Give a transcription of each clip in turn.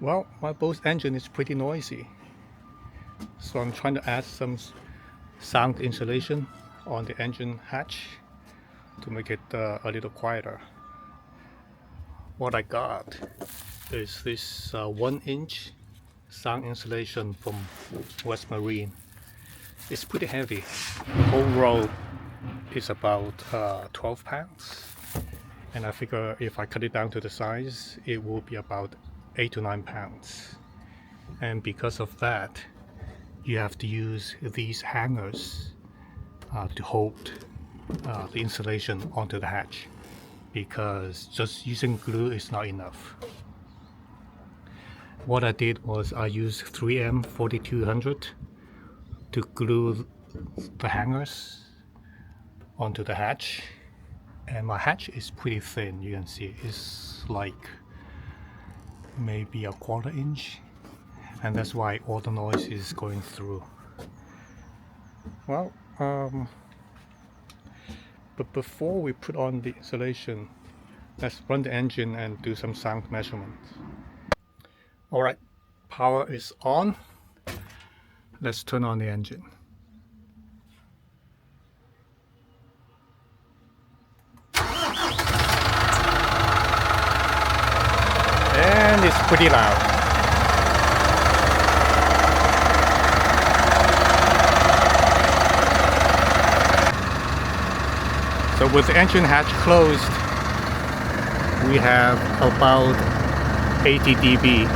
Well, my boat's engine is pretty noisy, so I'm trying to add some sound insulation on the engine hatch to make it a little quieter. What I got is this 1-inch sound insulation from West Marine. It's pretty heavy. The whole roll is about 12 pounds, and I figure if I cut it down to the size, it will be about 8 to 9 pounds. And because of that, you have to use these hangers to hold the insulation onto the hatch, because just using glue is not enough. What I did was I used 3M 4200 to glue the hangers onto the hatch, and my hatch is pretty thin. You can see it's like maybe a 1/4 inch, and that's why all the noise is going through. Well, but before we put on the insulation, let's run the engine and do some sound measurements. Alright, power is on. Let's turn on the engine. And it's pretty loud. So with the engine hatch closed, we have about 80 dB.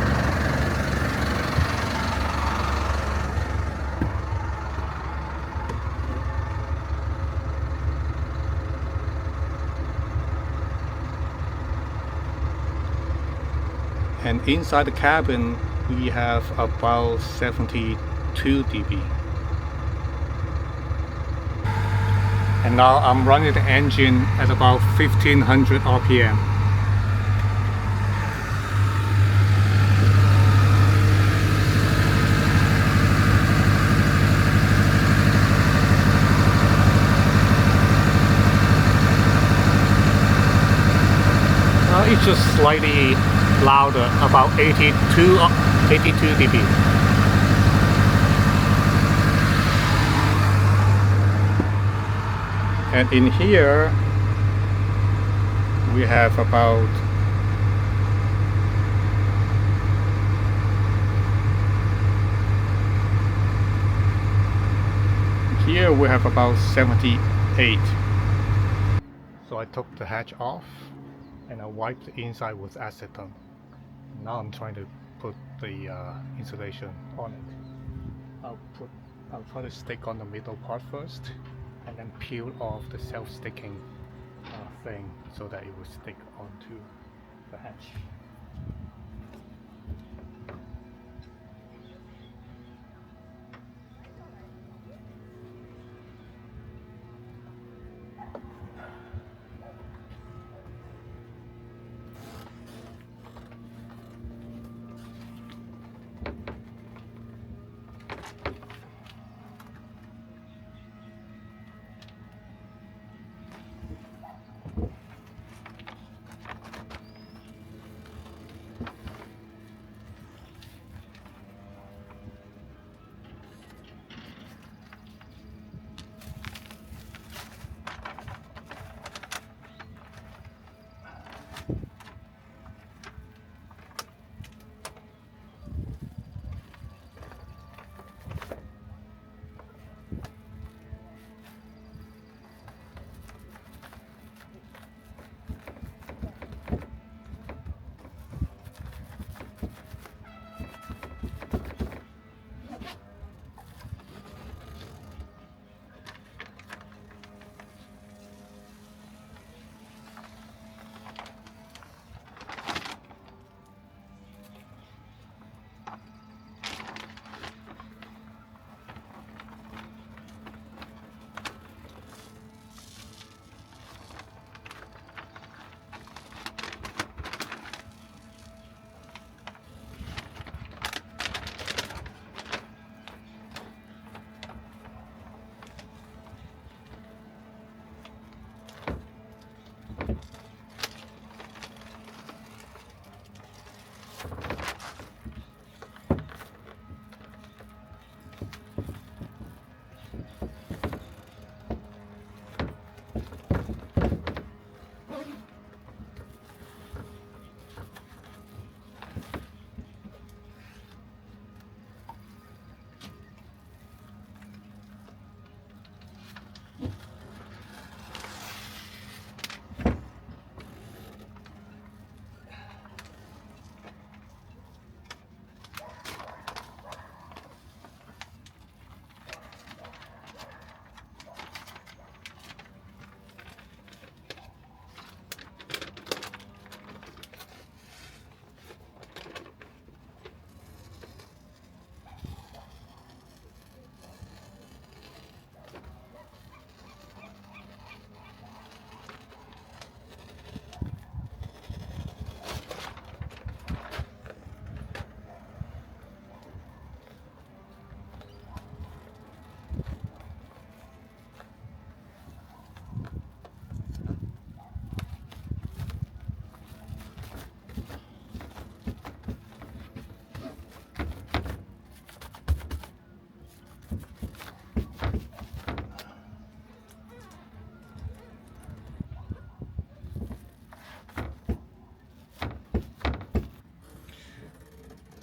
And inside the cabin, we have about 72 dB. And now I'm running the engine at about 1500 RPM. It's just slightly louder, about 82 dB. And in here we have about about 78. So I took the hatch off and I wiped the inside with acetone. Now I'm trying to put the insulation on it. I'll try to stick on the middle part first, and then peel off the self-sticking thing so that it will stick onto the hatch.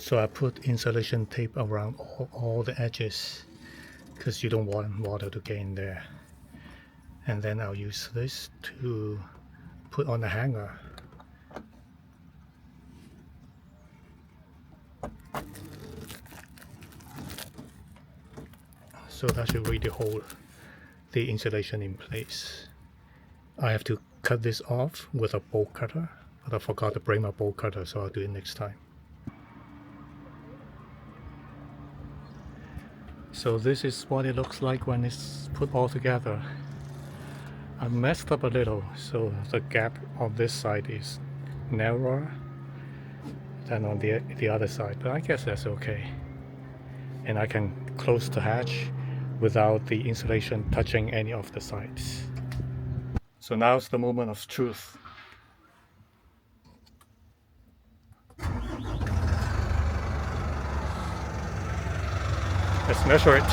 So I put insulation tape around all the edges because you don't want water to get in there. And then I'll use this to put on the hanger. So that should really hold the insulation in place. I have to cut this off with a bolt cutter, but I forgot to bring my bolt cutter, so I'll do it next time. So this is what it looks like when it's put all together. I messed up a little, so the gap on this side is narrower than on the other side, but I guess that's okay. And I can close the hatch without the insulation touching any of the sides. So now's the moment of truth. Let's measure it.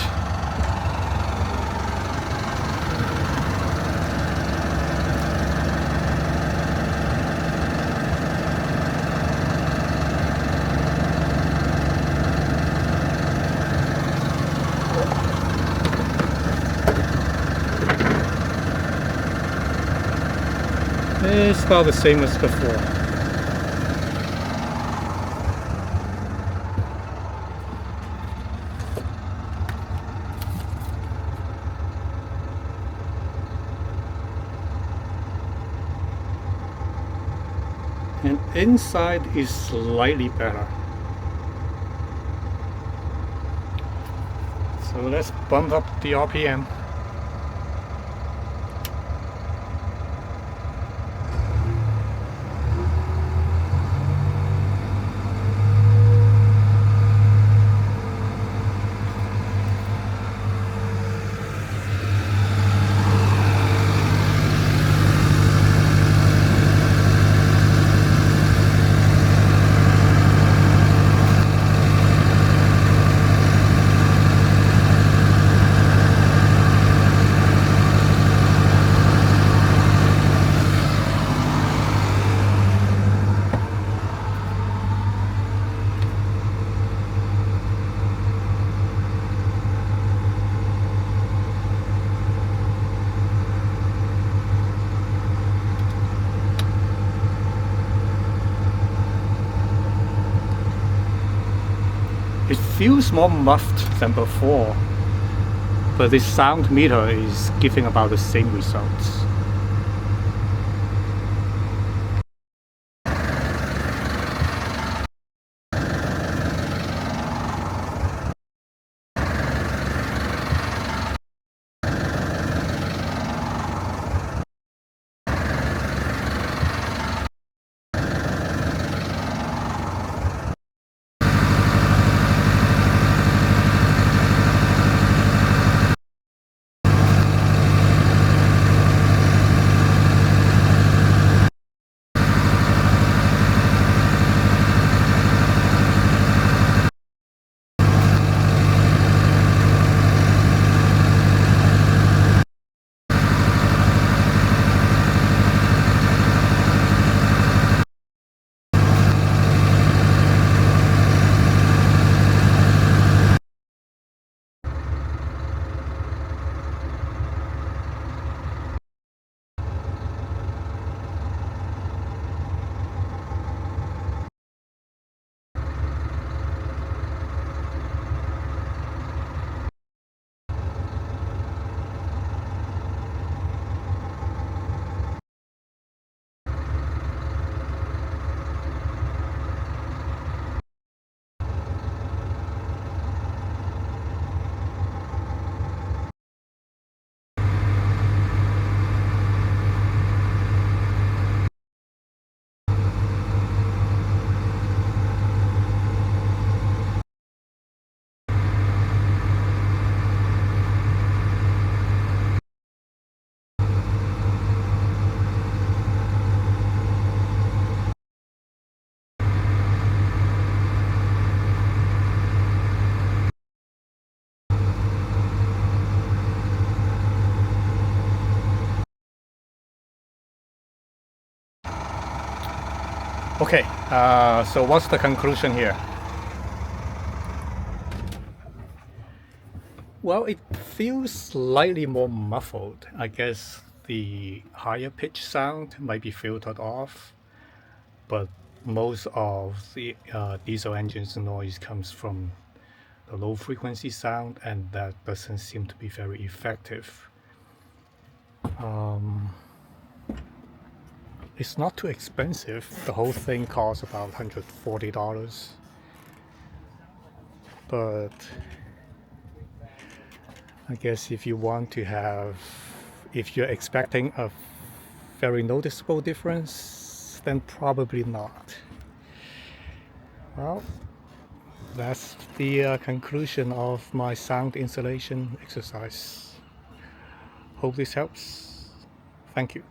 It's about the same as before. And inside is slightly better. So let's bump up the RPM. It feels more muffled than before, but this sound meter is giving about the same results. Okay, so what's the conclusion here? Well, it feels slightly more muffled. I guess the higher pitch sound might be filtered off, but most of the diesel engine's noise comes from the low frequency sound, and that doesn't seem to be very effective. It's not too expensive. The whole thing costs about $140, but I guess if you're expecting a very noticeable difference, then probably not. Well, that's the conclusion of my sound insulation exercise. Hope this helps. Thank you.